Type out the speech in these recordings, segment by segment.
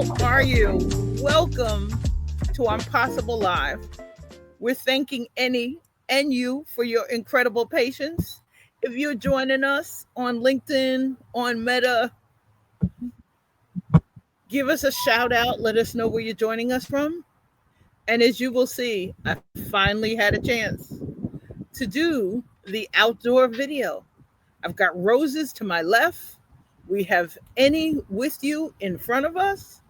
How are you? Welcome to Impossible Live. We're thanking Annie and you for your incredible patience. If you're joining us on LinkedIn, on Meta, give us a shout out. Let us know where you're joining us from. And as you will see, I finally had a chance to do the outdoor video. I've got roses to my left. We have Annie with you in front of us,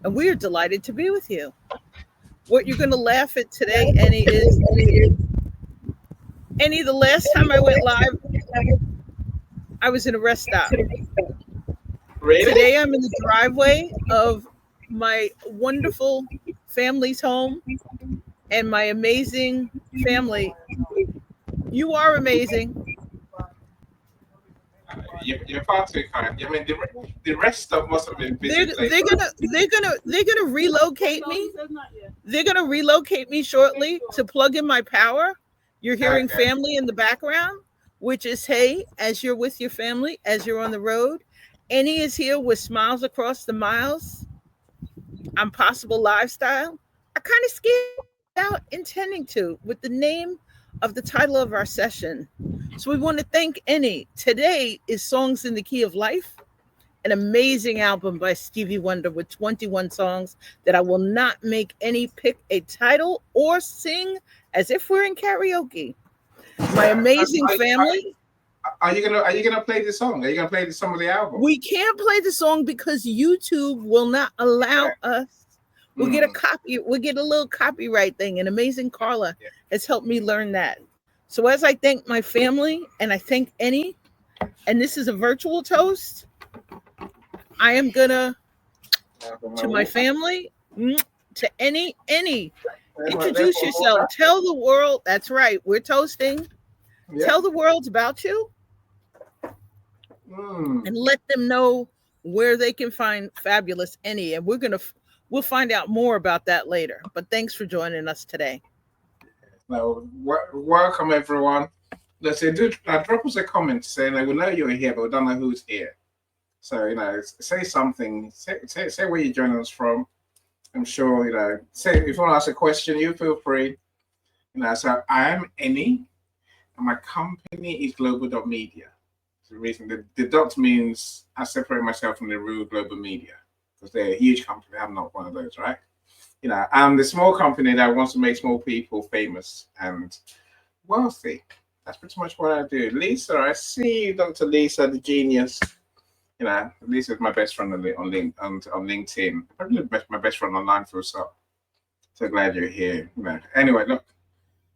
and we are delighted to be with you. What you're going to laugh at today, Annie, is Annie, the last time I went live, I was in a rest stop. Really? Today, I'm in the driveway of my wonderful family's home and my amazing family. You are amazing. You're far too kind. I mean, the rest stop must have been They're busy place, they're right? gonna they're gonna relocate me. They're gonna relocate me shortly to plug in my power. You're hearing Okay. family in the background, which is hey, as you're with your family, as you're on the road. Annie is here with smiles across the miles. I'm possible lifestyle. I kind of skipped out intending to with the name of the title of our session. So we want to thank Annie. Today is Songs in the Key of Life, an amazing album by Stevie Wonder with 21 songs that I will not make any pick a title or sing as if we're in karaoke. My Yeah. amazing family. Are you gonna play the song? Are you gonna play the song of the album? We can't play the song because YouTube will not allow Okay. us. We'll get a Mm, copy. We'll get a little copyright thing. And amazing Carla yeah. has helped me learn that. So as I thank my family and I thank Annie, and this is a virtual toast, I am gonna to my family, to Annie, There's introduce my yourself. water. Tell the world. That's right. We're toasting. Yeah. Tell the world about you Mm. and let them know where they can find fabulous Annie. And we'll find out more about that later. But thanks for joining us today. No, welcome everyone. Let's say, drop us a comment saying we know you're here, but we don't know who's here. So say something. Say where you're joining us from. I'm sure Say if you want to ask a question, you feel free. So I am Annie, and my company is Global.Media. The reason the dot means I separate myself from the real Global Media because they're a huge company. I'm not one of those, right? I'm the small company that wants to make small people famous and wealthy. That's pretty much what I do. Lisa, I see you, Dr. Lisa, the genius. Lisa's my best friend on LinkedIn. Probably my best friend online for so glad you're here. Anyway, look.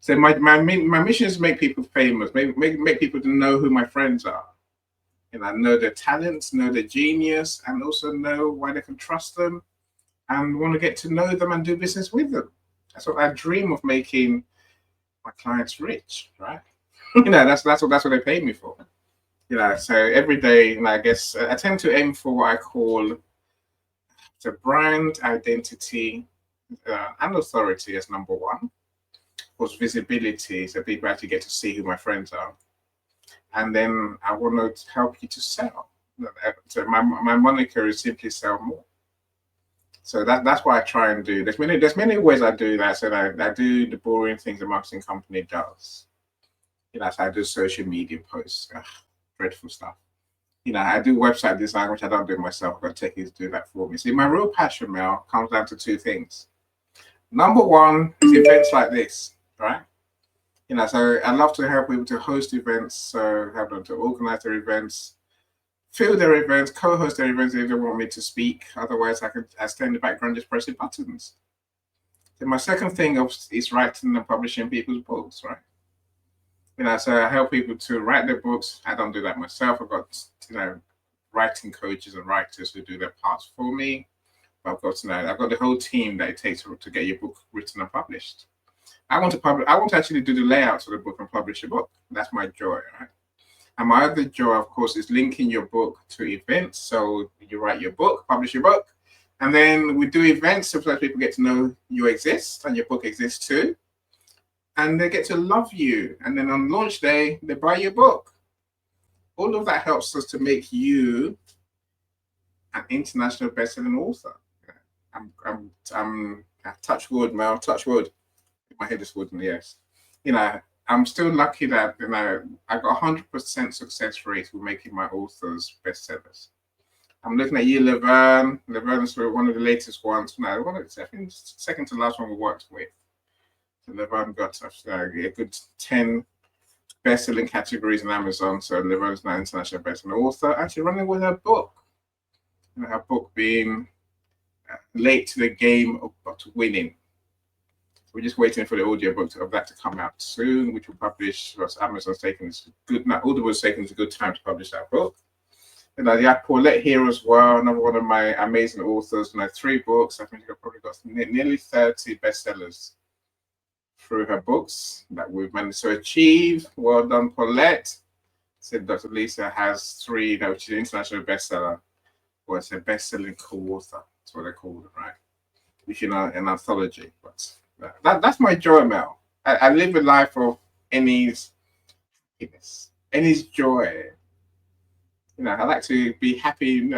So my mission is to make people famous, make people to know who my friends are. Know their talents, know their genius, and also know why they can trust them and want to get to know them and do business with them. That's what I dream of, making my clients rich, right? That's what they pay me for. So every day, and I guess I tend to aim for what I call the brand identity and authority as number one. Of course, visibility, so people actually get to see who my friends are. And then I want to help you to sell. So my moniker is simply sell more. So that's what I try and do. There's many ways I do that. So I do the boring things a marketing company does. So I do social media posts, dreadful stuff. I do website design, which I don't do myself. I've got techies to do that for me. See, my real passion, Mel, comes down to two things. Number one is events like this, right? So I love to help people to host events, so help them to organize their events, fill their events, co-host their events if they want me to speak. Otherwise, I stay in the background just pressing buttons. Then my second thing is writing and publishing people's books, right? So I help people to write their books. I don't do that myself. I've got writing coaches and writers who do their parts for me. But I've got the whole team that it takes to get your book written and published. I want to actually do the layouts of the book and publish a book. That's my joy, right? And my other joy, of course, is linking your book to events. So you write your book, publish your book, and then we do events so that people get to know you exist and your book exists too. And they get to love you. And then on launch day, they buy your book. All of that helps us to make you an international best-selling author. I'm touch wood, Mel, touch wood. My head is wooden, yes. You know, I'm still lucky that I got 100% success rate with making my authors bestsellers. I'm looking at you, Laverne. Laverne's one of the latest ones. No, I think second to last one we worked with. So Laverne got a good 10 best-selling categories on Amazon. So Laverne's now international best-selling author. Actually, running with her book. Her book being Late to the Game of Winning. We're just waiting for the audiobook of that to come out soon, which will publish. Amazon's taking this good. Now, Audible's taking this a good time to publish that book. And yeah, Paulette here as well, another one of my amazing authors. 3 books. I think she's probably got nearly 30 bestsellers through her books that we've managed to achieve. Well done, Paulette. Said Dr. Lisa has 3, she's an international bestseller. Well, it's a best-selling co-author. That's what they call it, right? Which is an anthology. But that's my joy, Mel. I live a life of Annie's happiness, Annie's joy. I like to be happy.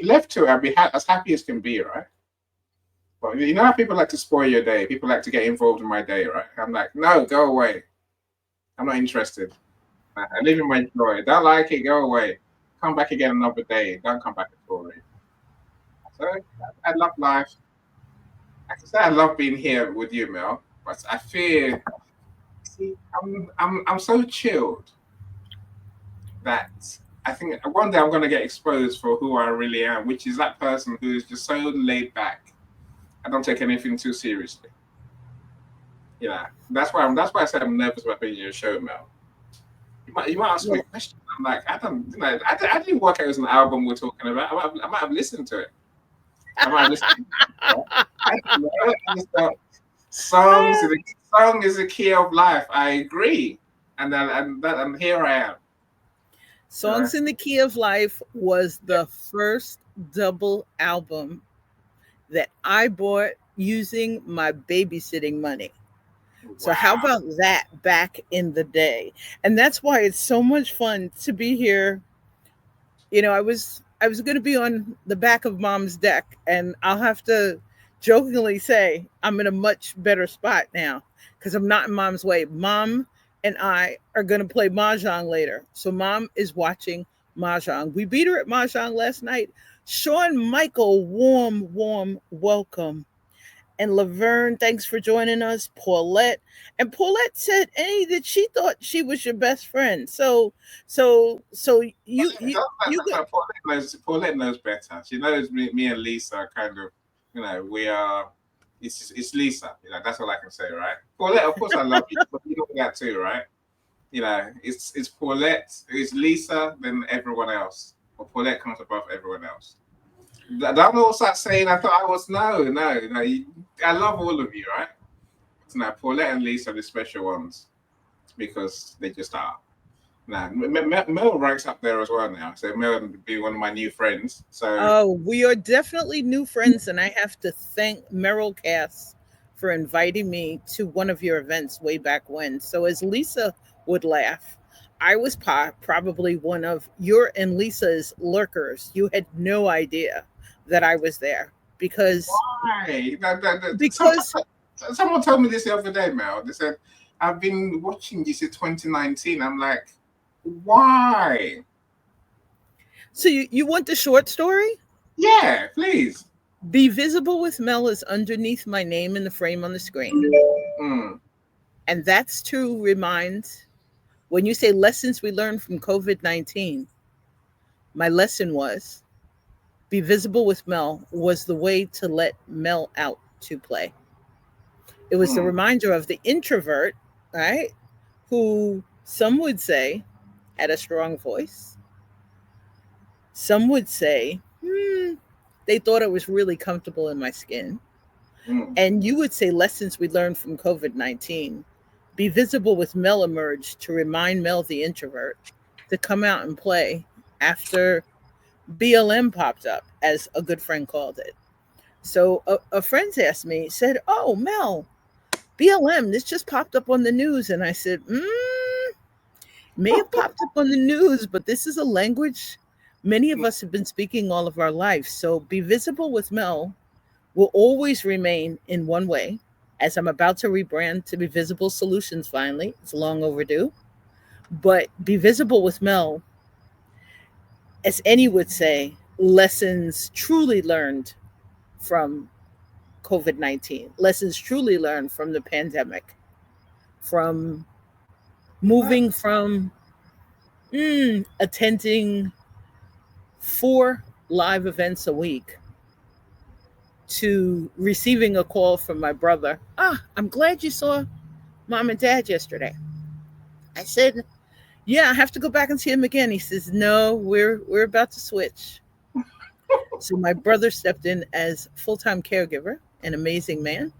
Left to it, I'll be as happy as can be, right? But you know how people like to spoil your day? People like to get involved in my day, right? I'm like, no, go away. I'm not interested. I live in my joy. Don't like it, go away. Come back again another day. Don't come back at all. So I love life. I can say I love being here with you, Mel, but I fear. See, I'm so chilled that I think one day I'm going to get exposed for who I really am, which is that person who is just so laid back. I don't take anything too seriously. That's why I said I'm nervous about being in your show, Mel. You might ask me a question. I'm like, I don't, I didn't work out as an album we're talking about. I might have listened to it. I might have listened. I don't know. Song is the key of life. I agree, and here I am. Songs in the Key of Life was the first double album that I bought using my babysitting money. So how about that back in the day? And that's why it's so much fun to be here. I was going to be on the back of Mom's deck, and I'll have to jokingly say I'm in a much better spot now because I'm not in Mom's way. Mom and I are going to play mahjong later. So Mom is watching mahjong. We beat her at mahjong last night. Sean Michael, warm welcome. And Laverne, thanks for joining us. Paulette. And Paulette said, Annie, that she thought she was your best friend. You got. Paulette knows better. She knows me and Lisa are kind of, we are. It's Lisa. That's all I can say, right? Paulette, of course I love you, but you know that too, right? It's Paulette, it's Lisa, then everyone else. But Paulette comes above everyone else. Don't know start saying I thought I was no. I love all of you, right? Now Paulette and Lisa are the special ones because they just are. Now Mel ranks up there as well now. So Mel would be one of my new friends. So Oh, we are definitely new friends, and I have to thank Merrill Cass for inviting me to one of your events way back when. So, as Lisa would laugh, I was probably one of your and Lisa's lurkers. You had no idea that I was there why? because Someone told me this the other day, Mel. They said I've been watching you since 2019. I'm like, why? so you want the short story? Yeah, please. Be Visible with Mel is underneath my name in the frame on the screen. Mm. And that's to remind when you say lessons we learned from COVID-19, my lesson was Be Visible with Mel was the way to let Mel out to play. It was the reminder of the introvert, right? Who some would say had a strong voice. Some would say, they thought I was really comfortable in my skin. And you would say lessons we learned from COVID-19. Be Visible with Mel emerged to remind Mel, the introvert, to come out and play after BLM popped up, as a good friend called it. So a friend asked me, said, "Oh, Mel, BLM, this just popped up on the news." And I said, may have popped up on the news, but this is a language many of us have been speaking all of our life. So Be Visible with Mel will always remain in one way, as I'm about to rebrand to Be Visible Solutions finally. It's long overdue. But Be Visible with Mel, as any would say, lessons truly learned from COVID 19, lessons truly learned from the pandemic, from Ah, moving from attending 4 live events a week to receiving a call from my brother. I'm glad you saw mom and dad yesterday. I said, yeah, I have to go back and see him again. He says, no, we're about to switch. So my brother stepped in as full-time caregiver, an amazing man.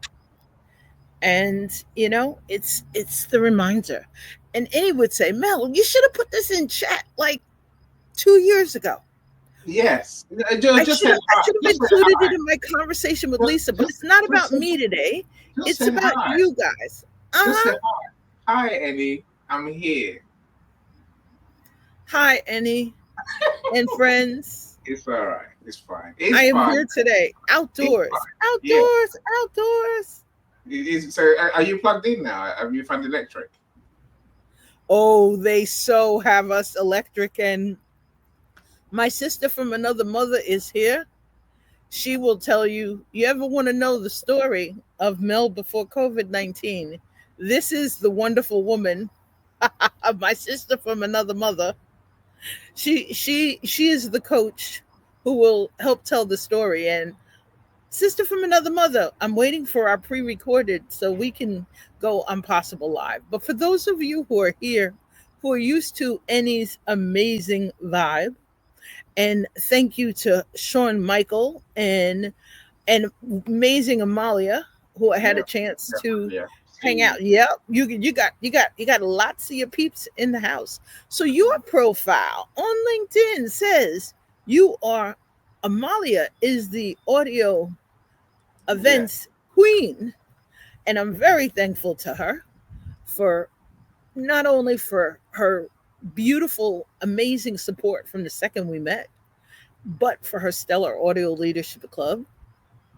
And it's the reminder. And Eddie would say, Mel, you should have put this in chat like 2 years ago. yes. I Just should said have I hi. should have Just said included hi. it in my conversation with Just, Lisa, but just, it's not just about said, me today. just It's said about hi. you guys. Just said Uh-huh. hi. Hi, Eddie. I'm here. Hi, Annie and friends. It's all right. It's fine. I It's am fine. here today. It's Outdoors. fine. Yeah. Outdoors. Outdoors. So, are you plugged in now? Have you found electric? Oh, they so have us electric. And my sister from another mother is here. She will tell you, you ever want to know the story of Mel before COVID 19? This is the wonderful woman of my sister from another mother. She is the coach who will help tell the story. And sister from another mother, I'm waiting for our pre-recorded so we can go on Possible Live. But for those of you who are here, who are used to Annie's amazing vibe, and thank you to Sean Michael and amazing Amalia, who I had Yeah. a chance Yeah. to Yeah. hang Stevie. out. Yep, you got lots of your peeps in the house. So your profile on LinkedIn says you are Amalia is the audio Yeah. events queen, and I'm very thankful to her for not only for her beautiful, amazing support from the second we met, but for her stellar audio leadership club.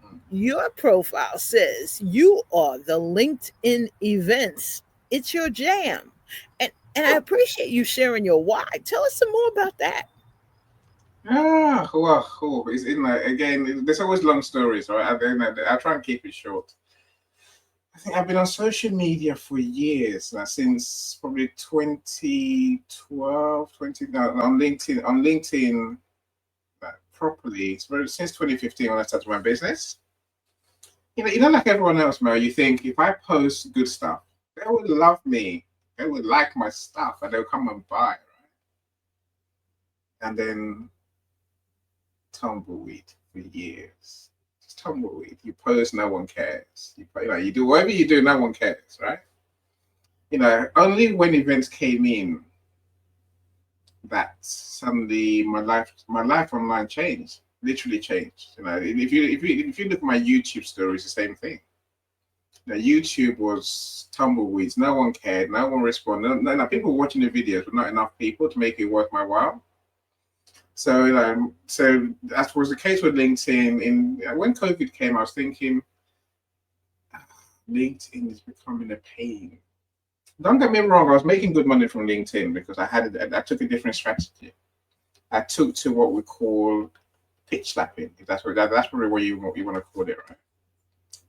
Mm. Your profile says you are the LinkedIn events. It's your jam. And I appreciate you sharing your why. Tell us some more about that. Well, it's in like again. There's always long stories, right? I try and keep it short. I think I've been on social media for years now, since probably 2012, 20 no, on LinkedIn. On LinkedIn, properly, it's very since 2015 when I started my business. Like everyone else, Mel. You think if I post good stuff, they would love me, they would like my stuff, and they'll come and buy, right? And then tumbleweed for years. Just tumbleweed. You post, no one cares. You do whatever you do, no one cares, right? Only when events came in that suddenly my life online changed. Literally changed. If you look at my YouTube stories, the same thing. YouTube was tumbleweeds. No one cared. No one responded. No, people watching the videos, but not enough people to make it worth my while. So that was the case with LinkedIn. When COVID came, I was thinking, LinkedIn is becoming a pain. Don't get me wrong, I was making good money from LinkedIn because I took a different strategy. I took to what we call pitch slapping. If that's probably what you want to call it, right?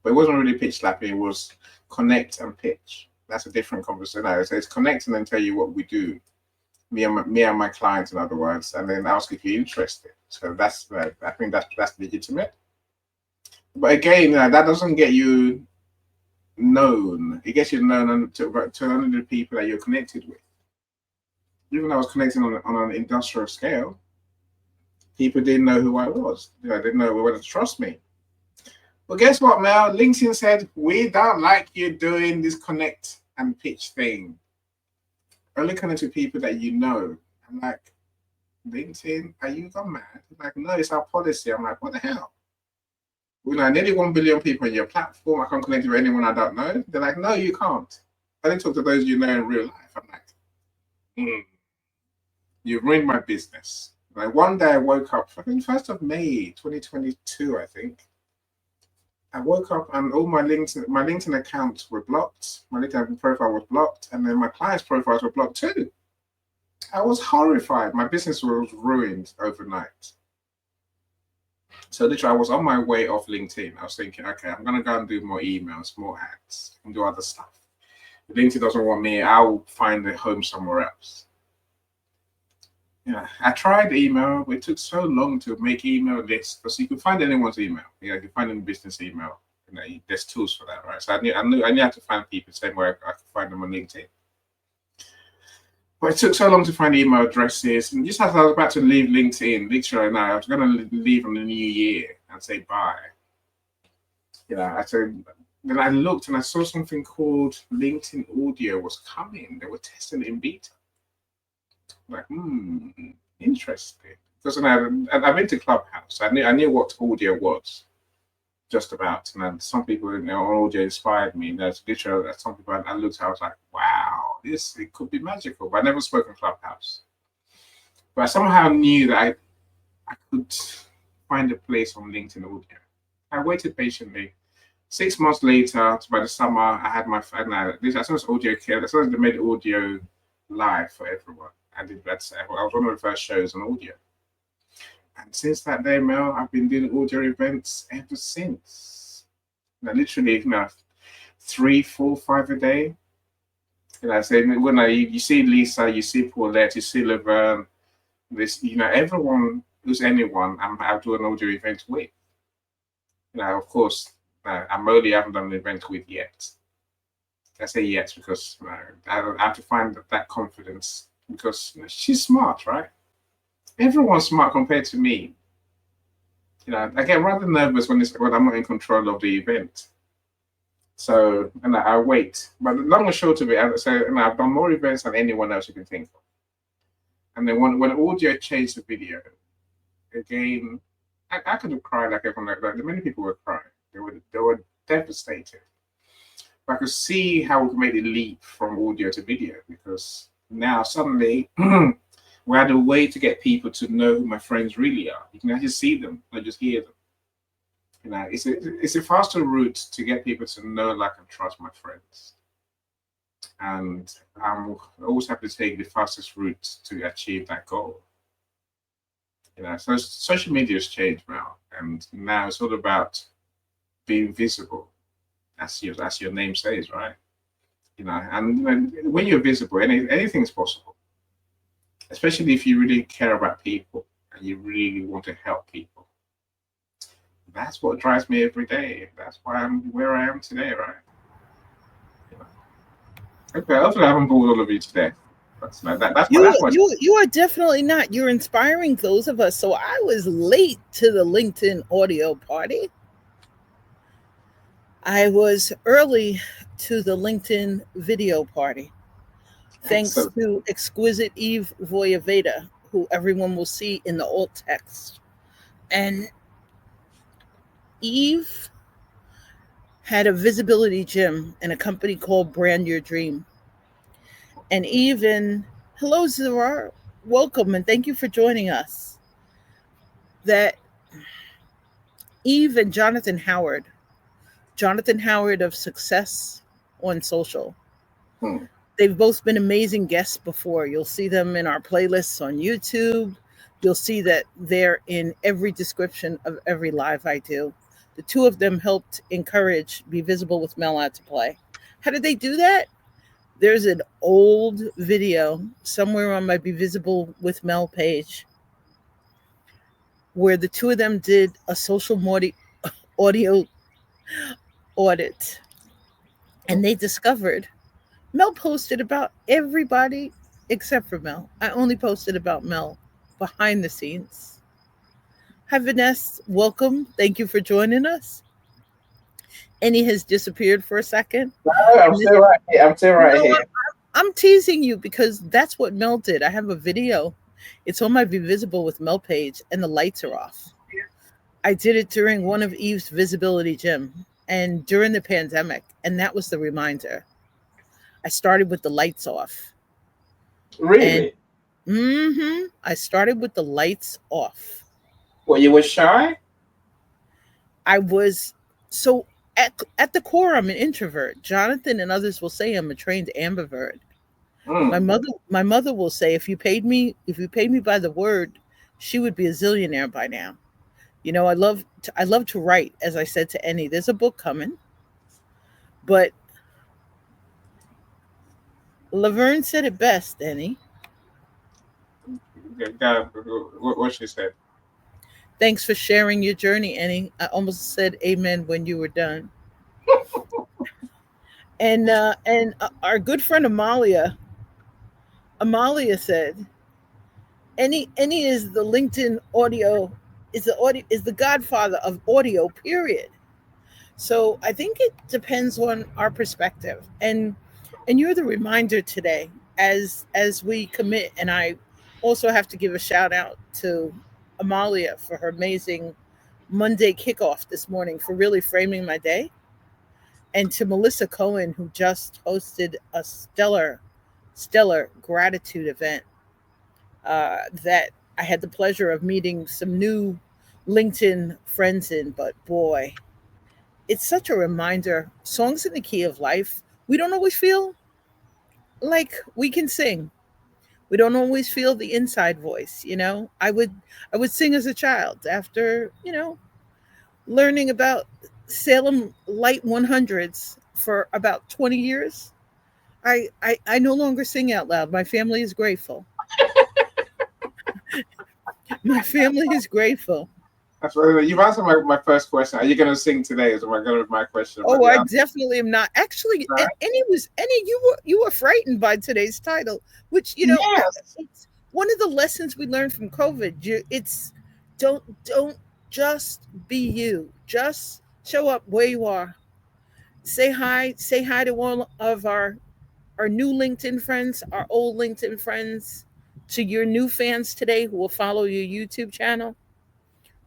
But it wasn't really pitch slapping. It was connect and pitch. That's a different conversation. So it's connect and then tell you what we do, me and my clients, in other words, and then ask if you're interested. So I think that's legitimate. But again, that doesn't get you known. It gets you known to only the people that you're connected with. Even though I was connecting on an industrial scale, people didn't know who I was. They didn't know whether to trust me. But guess what, Mel? LinkedIn said, we don't like you doing this connect and pitch thing. Only connect with people that you know. I'm like, LinkedIn, are you gone mad? Like, no, it's our policy. I'm like, what the hell? Nearly 1 billion people on your platform. I can't connect with anyone I don't know. They're like, no, you can't. I only talk to those you know in real life. I'm like, mm, you've ruined my business. Like one day I woke up, fucking 1st of May, 2022, I think. I woke up and all my LinkedIn accounts were blocked. My LinkedIn profile was blocked, and then my clients' profiles were blocked too. I was horrified. My business was ruined overnight. So literally, I was on my way off LinkedIn. I was thinking, okay, I'm gonna go and do more emails, more ads, and do other stuff. If LinkedIn doesn't want me, I'll find a home somewhere else. Yeah, I tried email, but it took so long to make email lists because you can find anyone's email. Yeah, you can find any business email. There's tools for that, right? So I knew how to find people the same way I could find them on LinkedIn. But it took so long to find email addresses, and just as I was about to leave LinkedIn, literally now I was going to leave on the new year and say bye. I said. Then I looked and I saw something called LinkedIn Audio was coming. They were testing it in beta. Like, interesting. Because I've been to Clubhouse. I knew what audio was, just about. And then some people on audio inspired me. There's literally some people I looked at, I was like, wow, it could be magical. But I never spoke in Clubhouse. But I somehow knew that I could find a place on LinkedIn Audio. I waited patiently. 6 months later, by the summer, I had my this as soon as audio care, as soon as they made audio live for everyone. I was one of the first shows on audio. And since that day, Mel, I've been doing audio events ever since. Literally, 3, 4, 5 a day. I say when you see Lisa, you see Paulette, you see Laverne, everyone who's anyone, I'm doing an audio event with. Of course. I'm only haven't done an event with yet. I say yet because I have to find that confidence because she's smart, right? Everyone's smart compared to me. I get rather nervous when I'm not in control of the event. So, I wait. But the long and short of it, I've done more events than anyone else you can think of. And then when audio changed the video, again, I could have cried like everyone. Like many people were crying. They were devastated. But I could see how we could make the leap from audio to video because now suddenly we had a way to get people to know who my friends really are. You can actually see them, not just hear them. It's a faster route to get people to know, like, and trust my friends. And I always have to take the fastest route to achieve that goal. So social media has changed now, and now it's all about being visible, as your name says, right? And when you're visible, anything's possible. Especially if you really care about people and you really want to help people. That's what drives me every day. That's why I'm where I am today, right? Okay, hopefully I haven't bored all of you today. But that's what. You are definitely not. You're inspiring those of us. So I was late to the LinkedIn audio party. I was early to the LinkedIn video party, thanks Excellent. to exquisite Eve Voyaveda, who everyone will see in the alt text. And Eve had a visibility gym in a company called Brand Your Dream. And even, hello, Zarar, welcome and thank you for joining us. That Eve and Jonathan Howard of Success on Social, Hmm. they've both been amazing guests before. You'll see them in our playlists on YouTube. You'll see that they're in every description of every live I do. The two of them helped encourage Be Visible with Mel Out to Play. How did they do that? There's an old video somewhere on my Be Visible with Mel page where the two of them did a social audio audit, and they discovered Mel posted about everybody except for Mel. I only posted about Mel behind the scenes. Hi, Vanessa. Welcome. Thank you for joining us. Annie has disappeared for a second. No, I'm And this, still right here. I'm still right no, here. I'm teasing you because that's what Mel did. I have a video. It's on my Be Visible with Mel page, and the lights are off. I did it during one of Eve's visibility gym and during the pandemic, and that was the reminder. I started with the lights off. And Really? I started with the lights off. Well, you were shy? I was. So at the core, I'm an introvert. Jonathan and others will say I'm a trained ambivert. Mm. My mother will say if you paid me by the word, she would be a zillionaire by now. You know, I love to write, as I said to Annie. There's a book coming, but Laverne said it best, Annie. What she said. Thanks for sharing your journey, Annie. I almost said amen when you were done. And our good friend Amalia said, Annie is the LinkedIn audio is the godfather of audio, period. So I think it depends on our perspective. And you're the reminder today as we commit. And I also have to give a shout out to Amalia for her amazing Monday kickoff this morning, for really framing my day, and to Melissa Cohen, who just hosted a stellar gratitude event that I had the pleasure of meeting some new LinkedIn friends in. But boy, it's such a reminder. Songs in the key of life. We don't always feel like we can sing. We don't always feel the inside voice. I would sing as a child after learning about Salem Light 100s for about 20 years. I no longer sing out loud. My family is grateful. My family is grateful. That's what, you've answered my first question. Are you going to sing today? Is my going to be my question. But Oh, the I answer definitely am not. Actually, is Annie, you were frightened by today's title, which yes. it's one of the lessons we learned from COVID. It's don't just be you. Just show up where you are. Say hi to one of our new LinkedIn friends, our old LinkedIn friends, to your new fans today who will follow your YouTube channel,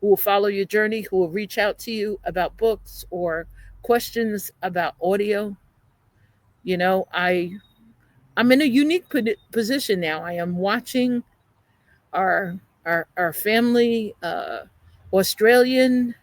who will follow your journey, who will reach out to you about books or questions about audio. I'm in a unique position now. I am watching our our family Australian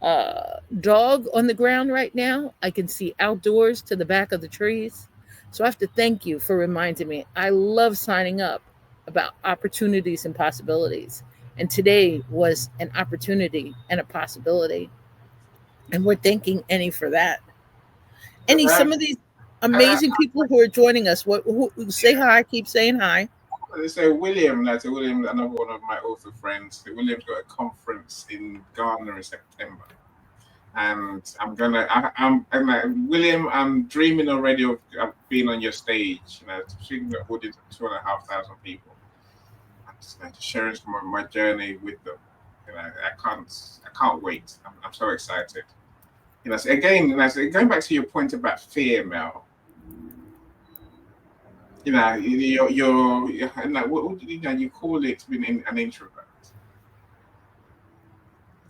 dog on the ground right now. I can see outdoors to the back of the trees. So I have to thank you for reminding me. I love signing up about opportunities and possibilities. And today was an opportunity and a possibility. And we're thanking Annie for that. Annie, Uh, some of these uh, amazing people who are joining us, who say hi, keep saying hi. so William, that's William, another one of my author friends. William's got a conference in Ghana in September, and William. I'm dreaming already of being on your stage. Speaking to an audience of 2,500 people. I'm just sharing some of my journey with them. I can't wait. I'm so excited. So again, so going back to your point about fear, Mel. You call it being an introvert.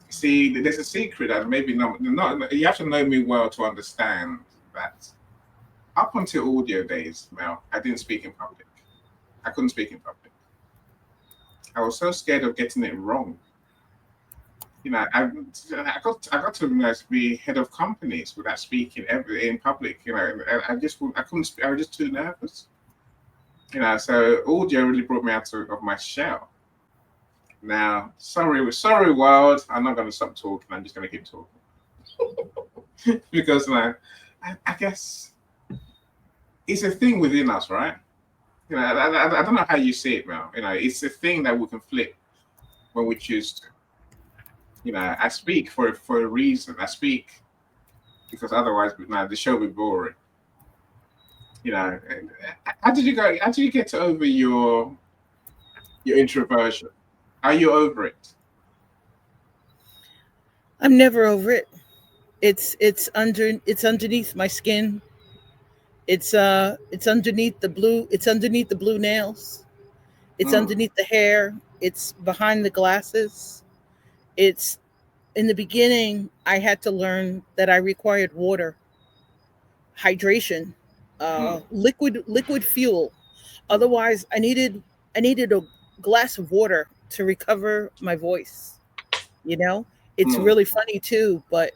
See, there's a secret that maybe not. You have to know me well to understand that. Up until audio days, Mel, I didn't speak in public. I couldn't speak in public. I was so scared of getting it wrong. I got to be head of companies without speaking ever in public. I couldn't speak. I was just too nervous. So audio really brought me out of my shell. Now, sorry, world. I'm not going to stop talking. I'm just going to keep talking because I guess it's a thing within us, right? I don't know how you see it, Mel. It's a thing that we can flip when we choose to. I speak for a reason. I speak because otherwise, the show would be boring. And how did you go? How did you get over your introversion? Are you over it? I'm never over it. It's underneath my skin. It's underneath the blue nails. It's Mm, underneath the hair. It's behind the glasses. It's in the beginning I had to learn that I required water, hydration, mm, liquid fuel. Otherwise I needed a glass of water to recover my voice, you know? It's mm, really funny too, but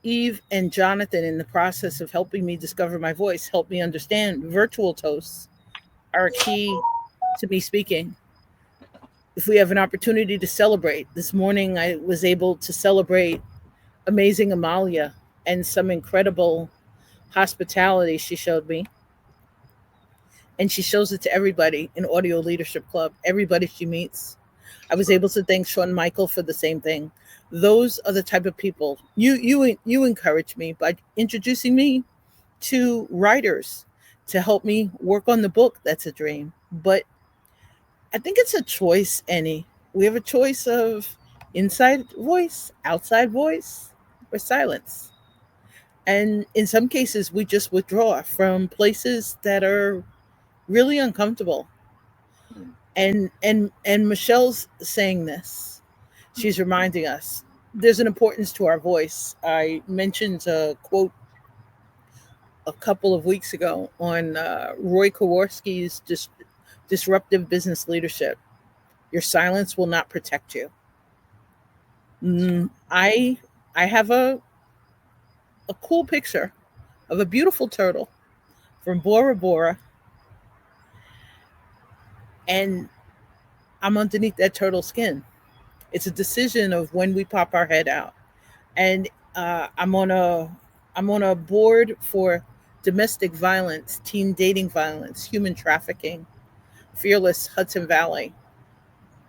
Eve and Jonathan, in the process of helping me discover my voice, help me understand virtual toasts are key to me speaking. If we have an opportunity to celebrate, this morning I was able to celebrate amazing Amalia and some incredible hospitality she showed me. And she shows it to everybody in Audio Leadership Club, everybody she meets. I was able to thank Shawn Michael for the same thing. Those are the type of people you encourage me by introducing me to writers to help me work on the book. That's a dream. But I think it's a choice, Annie. We have a choice of inside voice, outside voice, or silence. And in some cases, we just withdraw from places that are really uncomfortable. Mm. And Michelle's saying this. She's reminding us there's an importance to our voice. I mentioned a quote a couple of weeks ago on Roy Kowarski's disruptive business leadership. Your silence will not protect you. I have a cool picture of a beautiful turtle from Bora Bora, and I'm underneath that turtle skin. It's a decision of when we pop our head out, and I'm on a board for domestic violence, teen dating violence, human trafficking, Fearless Hudson Valley.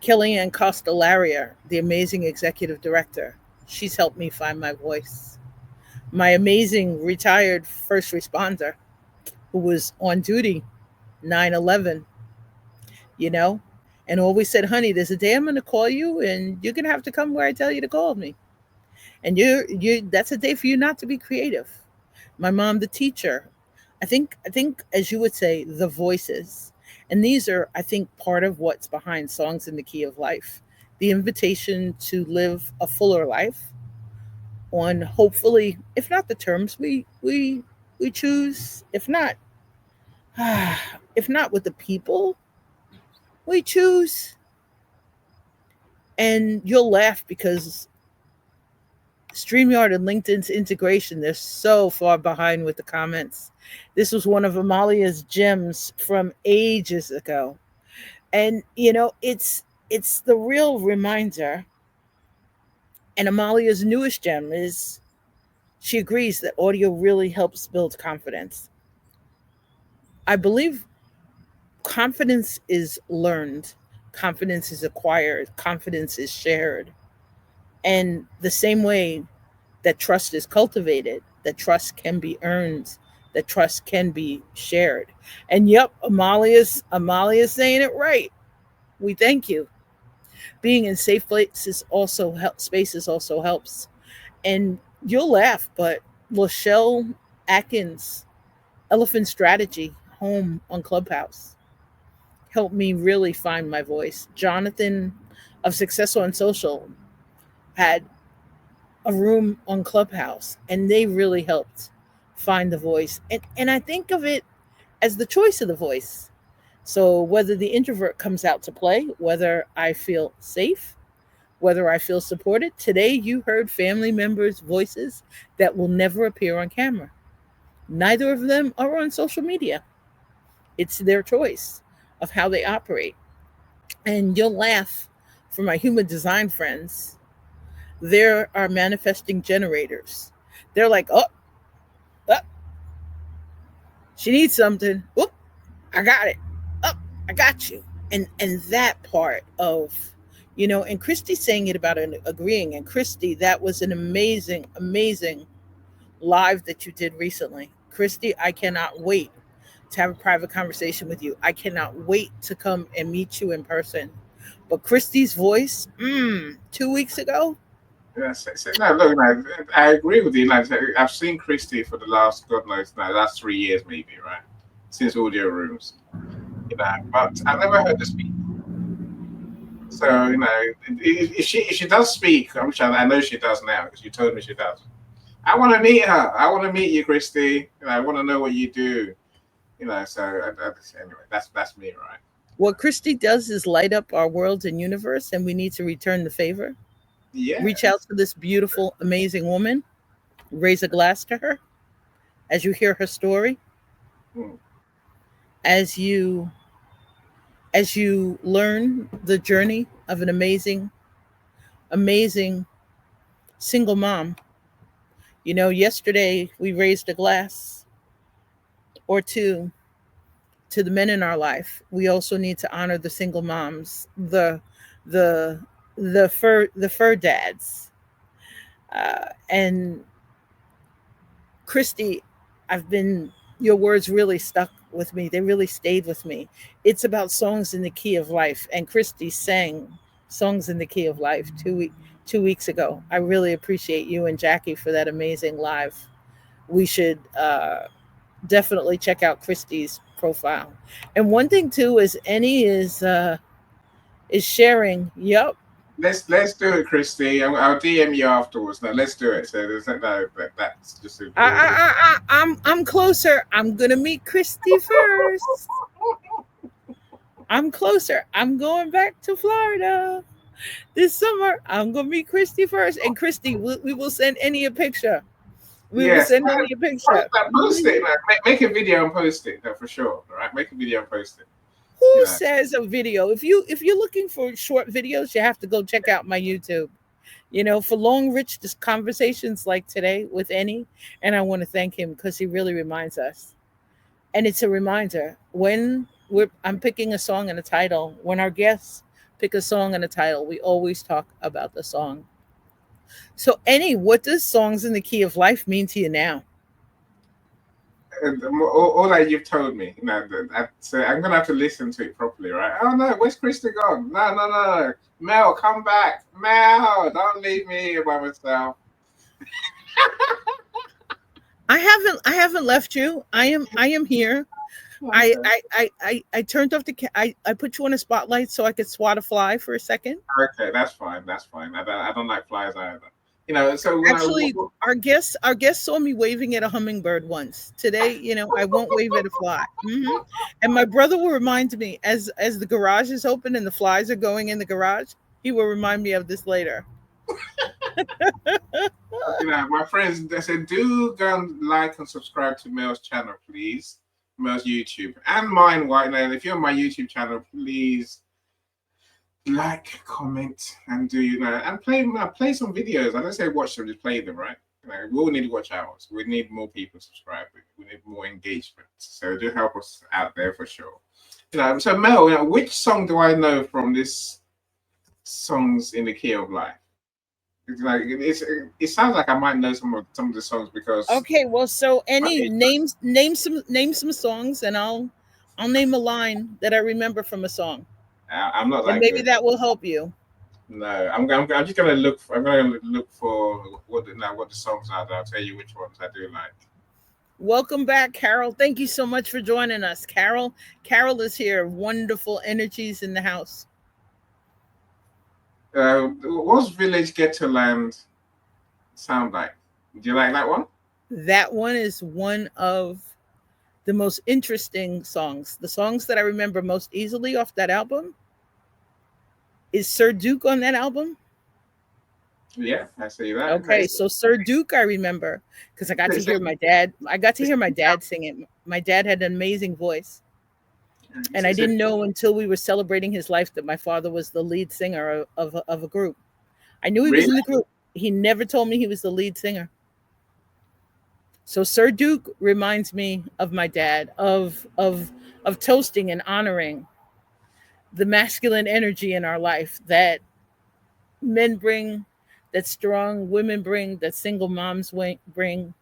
Kellyanne Costelaria, the amazing executive director, she's helped me find my voice. My amazing retired first responder who was on duty 9/11, you know, and always said, honey, there's a day I'm going to call you and you're going to have to come where I tell you to call me. And that's a day for you not to be creative. My mom, the teacher. I think as you would say, the voices. And these are, I think, part of what's behind Songs in the Key of Life. The invitation to live a fuller life on, hopefully, if not the terms we choose, if not with the people we choose. And you'll laugh because StreamYard and LinkedIn's integration, they're so far behind with the comments. This was one of Amalia's gems from ages ago. And it's the real reminder. And Amalia's newest gem is she agrees that audio really helps build confidence. I believe confidence is learned, confidence is acquired, confidence is shared. And the same way that trust is cultivated, that trust can be earned, that trust can be shared. And yep, Amalia's saying it right. We thank you. Being in safe spaces also helps. And you'll laugh, but Lachelle Atkins, Elephant Strategy, home on Clubhouse, helped me really find my voice. Jonathan of Success on Social had a room on Clubhouse, and they really helped find the voice. And I think of it as the choice of the voice. So whether the introvert comes out to play, whether I feel safe, whether I feel supported, today you heard family members' voices that will never appear on camera. Neither of them are on social media. It's their choice of how they operate. And you'll laugh for my human design friends. There are manifesting generators. They're like, oh, oh, she needs something. Whoop, I got it. Oh, I got you. And that part of, and Christy saying it about agreeing. And Christy, that was an amazing, amazing live that you did recently. Christy, I cannot wait to have a private conversation with you. I cannot wait to come and meet you in person. But Christy's voice, 2 weeks ago, Yeah, no, look, no, I agree with you. Like, I've seen Christy for the last, God knows, no, last 3 years maybe, right? Since audio rooms, but I've never heard her speak. So, if she does speak, which I know she does now because you told me she does. I want to meet her. I want to meet you, Christy. I want to know what you do. So anyway, that's me, right? what Christy does is light up our world and universe, and we need to return the favor. Reach out Yes. to this beautiful, amazing woman Raise a glass to her as you hear her story, Mm. as you learn the journey of an amazing single mom. Yesterday we raised a glass or two to the men in our life. We also need to honor the single moms, the the fur dads. And Christy, I've been your words really stuck with me. They really stayed with me. It's about songs in the key of life, and Christy sang songs in the key of life 2 weeks ago. I really appreciate you and Jackie for that amazing live. We should definitely check out Christy's profile. And one thing too is Annie is sharing. Yep. Let's do it, Christy. I'll DM you afterwards. Now let's do it. So there's that's just a little. I'm closer. I'm gonna meet Christy first. I'm closer. I'm going back to Florida this summer. I'm gonna meet Christy first, and Christy, we will send any a picture. We will Yes, send any a picture. post Mhm. it. Like, make a video and post it. No, for sure. All right, make a video and post it. You Who know, says a video? If you're looking for short videos, you have to go check out my YouTube. For long, rich conversations like today with Annie, and I want to thank him because he really reminds us. And it's a reminder when I'm picking a song and a title. When our guests pick a song and a title, we always talk about the song. So, Annie, what does songs in the key of life mean to you now? and all that you've told me. So I'm gonna have to listen to it properly, right? Oh no, where's Christy gone? No, no, no, Mel, come back, Mel, don't leave me here by myself. I haven't left you. I am here. Okay. I turned off I put you on a spotlight so I could swat a fly for a second. Okay, that's fine. That's fine. I don't like flies either. So Actually, our guest saw me waving at a hummingbird once. Today, I won't wave at a fly. And my brother will remind me as the garage is open and the flies are going in the garage. He will remind me of this later. my friends, they said, do go and like and subscribe to Mel's channel, please. Mel's YouTube and mine. Right now, if you're on my YouTube channel, please like, comment, and and play some videos. I don't say watch them, just play them, right? We all need to watch ours. We need more people subscribing. We need more engagement. So do help us out there for sure. So Mel, which song do I know from this songs in the key of life? It sounds like I might know some of the songs because Okay, well, so my any age, name some songs, and I'll name a line that I remember from a song, I'm not and that maybe good. that will help you. No, I'm just gonna look. I'm gonna look for what the songs are. I'll tell you which ones I do like. Welcome back, Carol. Thank you so much for joining us, Carol. Carol is here. Wonderful energies in the house. What's Village Ghetto Land sound like? Do you like that one? That one is one of the most interesting songs. The songs that I remember most easily off that album is Sir Duke on that album. Yeah, I see that. Okay, so Sir Duke, I remember because I got to It's, hear my dad. I got to it's, hear my dad sing it. My dad had an amazing voice, it's, and I it's, didn't know until we were celebrating his life that my father was the lead singer of a group. I knew he was really? in the group. He never told me he was the lead singer. So Sir Duke reminds me of my dad, of toasting and honoring the masculine energy in our life that men bring, that strong women bring, that single moms bring.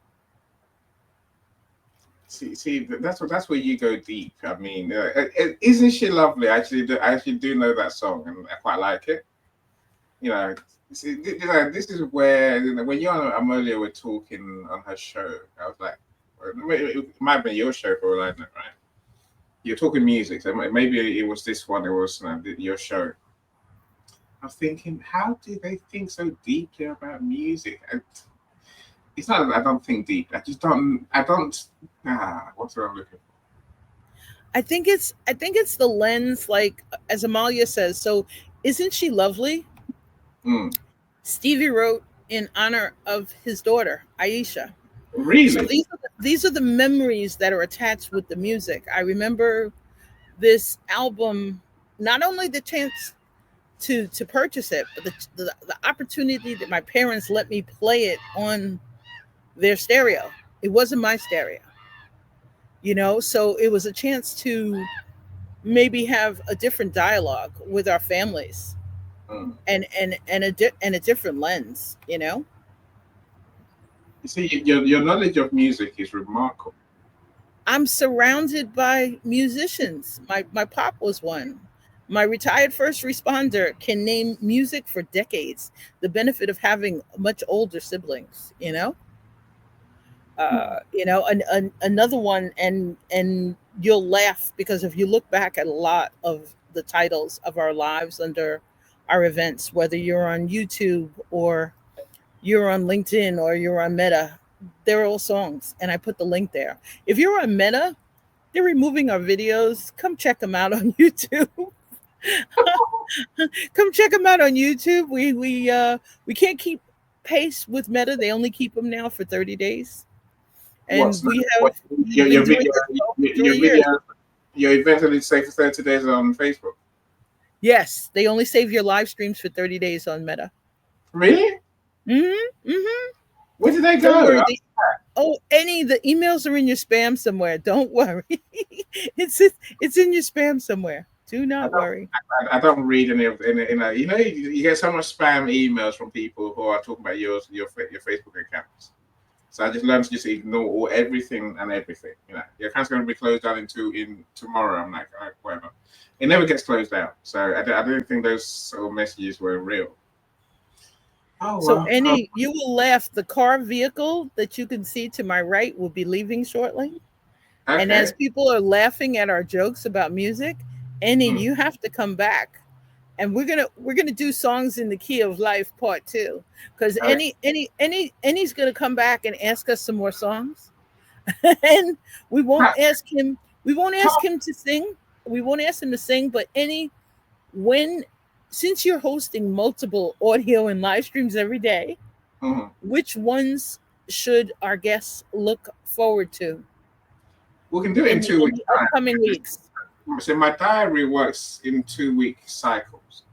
See, that's where you go deep. I mean, isn't she lovely? I actually do know that song, and I quite like it. You know, this is where when you and Amelia were talking on her show, I was like, well, it might have been your show for all I know, right? You're talking music, so maybe it was this one. It was your show. I was thinking, how do they think so deeply about music? It's not that I don't think deep. I just don't. I don't. What's what I'm looking I think it's the lens, like as Amalia says. So isn't she lovely? for? Stevie wrote. in honor of his daughter, Aisha. So Really? these are the memories that are attached with the music. I remember this album, not only the chance to purchase it, but the opportunity that my parents let me play it on their stereo. It wasn't my stereo, so it was a chance to maybe have a different dialogue with our families, Mm. and a different lens. You see, your knowledge of music is remarkable. I'm surrounded by musicians. My pop was one. My retired first responder can name music for decades. The benefit of having much older siblings. Another one, and you'll laugh because if you look back at a lot of the titles of our lives under our events, whether you're on YouTube or you're on LinkedIn or you're on Meta, they're all songs, and I put the link there. If you're on Meta, they're removing our videos. Come check them out on YouTube. Come check them out on YouTube. We can't keep pace with Meta. They only keep them now for 30 days, and What's that? What we've been your doing video this for over your 3 years. video your event only say for 30 days on Facebook? Yes, they only save your live streams for 30 days on Meta. Really? Mm-hmm. Where did they Don't go? worry. The emails are in your spam somewhere. Don't worry. It's in your spam somewhere. Do I not don't worry. I don't read any of you get so much spam emails from people who are talking about your Facebook accounts. So I just learned to just ignore everything and everything. Your account's going to be closed down in tomorrow. I'm like, all right, whatever. It never gets closed down. So I don't think those sort of messages were real. Oh So well. Oh, any you will laugh. The car vehicle that you can see to my right will be leaving shortly. And as okay. people are laughing at our jokes about music, Annie, Hmm. you have to come back. And we're gonna do songs in the key of life part 2. Because Okay. Annie's gonna come back and ask us some more songs. And we won't Ha- ask him we won't ask ha- him to sing. We won't ask him to sing, but Annie, when since you're hosting multiple audio and live streams every day, mhm. which ones should our guests look forward to We can do it in two in weeks the time. upcoming weeks? So my diary works in 2 week cycles,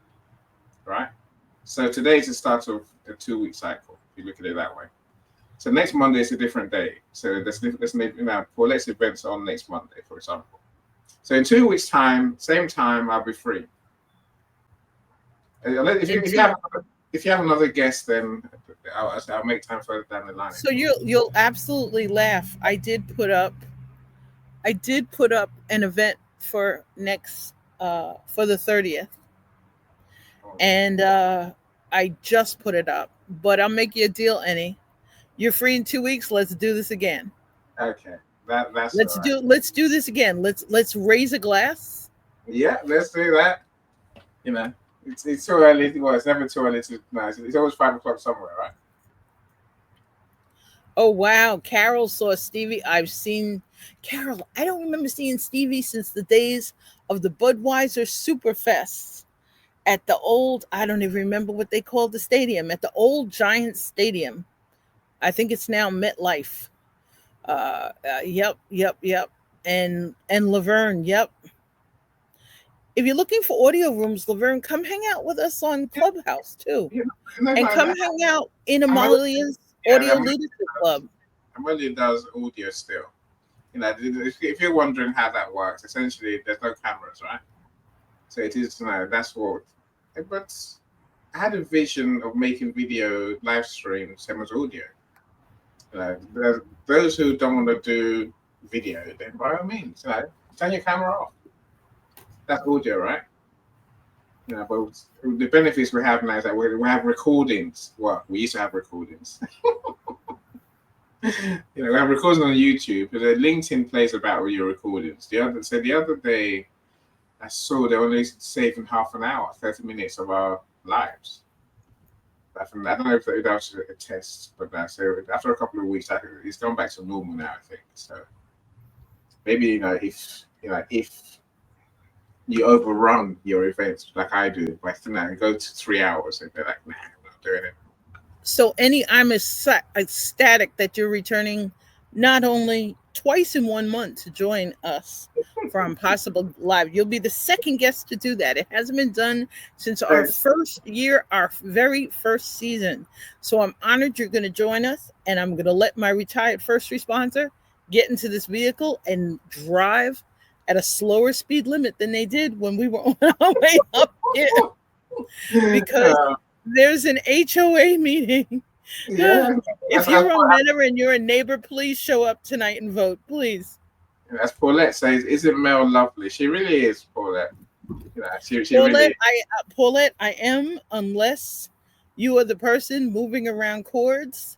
right? So today is the start of a 2 week cycle. If you look at it that way. So next Monday is a different day. So let's make for let's events on next Monday, for example. So in 2 weeks' time, same time, I'll be free. If you In if you two have if you have another guest, then I'll make time further down the line. So you'll absolutely laugh. I did put up an event for next for the 30th, Oh, and I just put it up. But I'll make you a deal, Annie. You're free in 2 weeks. Let's do this again. okay, that's all Let's right. do let's do this again. Let's raise a glass. Yeah, let's do that. You know, it's too early. Well, it's never too early to. No, it's always 5 o'clock somewhere, right? Oh wow, Carol saw Stevie. I've seen Carol. I don't remember seeing Stevie since the days of the Budweiser Superfest at the old. I don't even remember what they called the stadium, at the old Giant Stadium. I think it's now MetLife. Yep. And Laverne. Yep. If you're looking for audio rooms, Laverne, come hang out with us on Yeah, Clubhouse too, you know, and come hang out in I'm only, Amalia's yeah, Audio Leadership Club. Amelia does audio still. If you're wondering how that works, essentially there's no cameras, right? So it is, that's what. But I had a vision of making video live stream same as audio. Those who don't want to do video, then by all means, turn your camera off. That's audio, right? But the benefits we have now is that we have recordings. Well, we used to have recordings. We have recordings on YouTube. But LinkedIn plays about with your recordings. The other day, I saw they're only saving half an hour, 30 minutes of our lives. I don't know if that was a test, but so after a couple of weeks, it's gone back to normal now. I think so. Maybe if you overrun your events like I do, like go to 3 hours and they're like, nah, I'm not doing it. So, any, I'm ecstatic that you're returning not only twice in 1 month to join us for Impossible Live. You'll be the second guest to do that. It hasn't been done since our Thanks. first year, our very first season. So I'm honored you're going to join us, and I'm going to let my retired first responder get into this vehicle and drive at a slower speed limit than they did when we were on our way up here, because Uh, there's an HOA meeting. yeah, If as, you're on Meta and you're a neighbor, please show up tonight and vote, please. as Paulette says, isn't Mel lovely? She really is, Paulette. She really Paulette, is. Paulette, I am, unless you are the person moving around cords,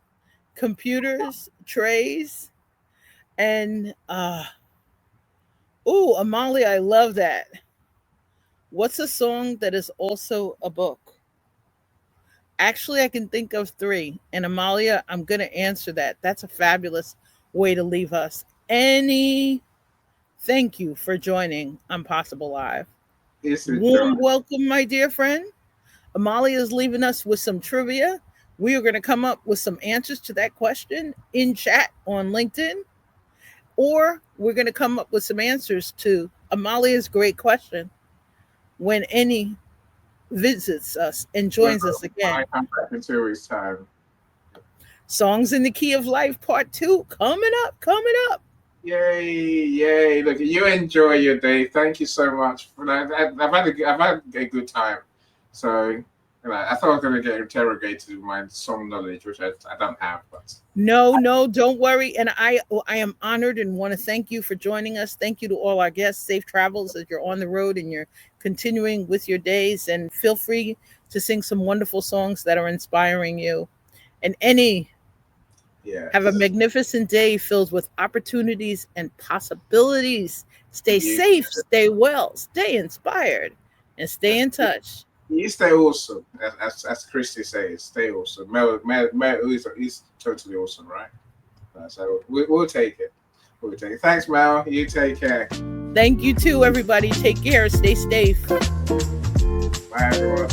computers, trays, and oh, Amalia, I love that. What's a song that is also a book? Actually, I can think of three. And Amalia, I'm going to answer that. That's a fabulous way to leave us. Any Thank you for joining Impossible Live. It's a joy. Warm welcome, my dear friend. Amalia is leaving us with some trivia. We are going to come up with some answers to that question in chat on LinkedIn, or we're going to come up with some answers to Amalia's great question when any visits us and When joins us I again. come back in 2 weeks' time. Songs in the Key of Life Part 2 coming up, coming up. Yay, yay. Look, you enjoy your day. Thank you so much for that. I've had a good time. So, I thought I was going to get interrogated with my song knowledge, which I don't have. But No, no, don't worry. And I am honored and want to thank you for joining us. Thank you to all our guests. Safe travels as you're on the road and you're continuing with your days. And feel free to sing some wonderful songs that are inspiring you. And any have a yes, magnificent day filled with opportunities and possibilities. Stay you, safe, stay well, stay inspired, and stay in touch. you stay awesome. As Christy says, stay awesome. Mel is totally awesome, right? So we'll take it. We'll take it. Thanks, Mel. You take care. Thank you too, everybody. Take care. Stay safe. Bye, everyone.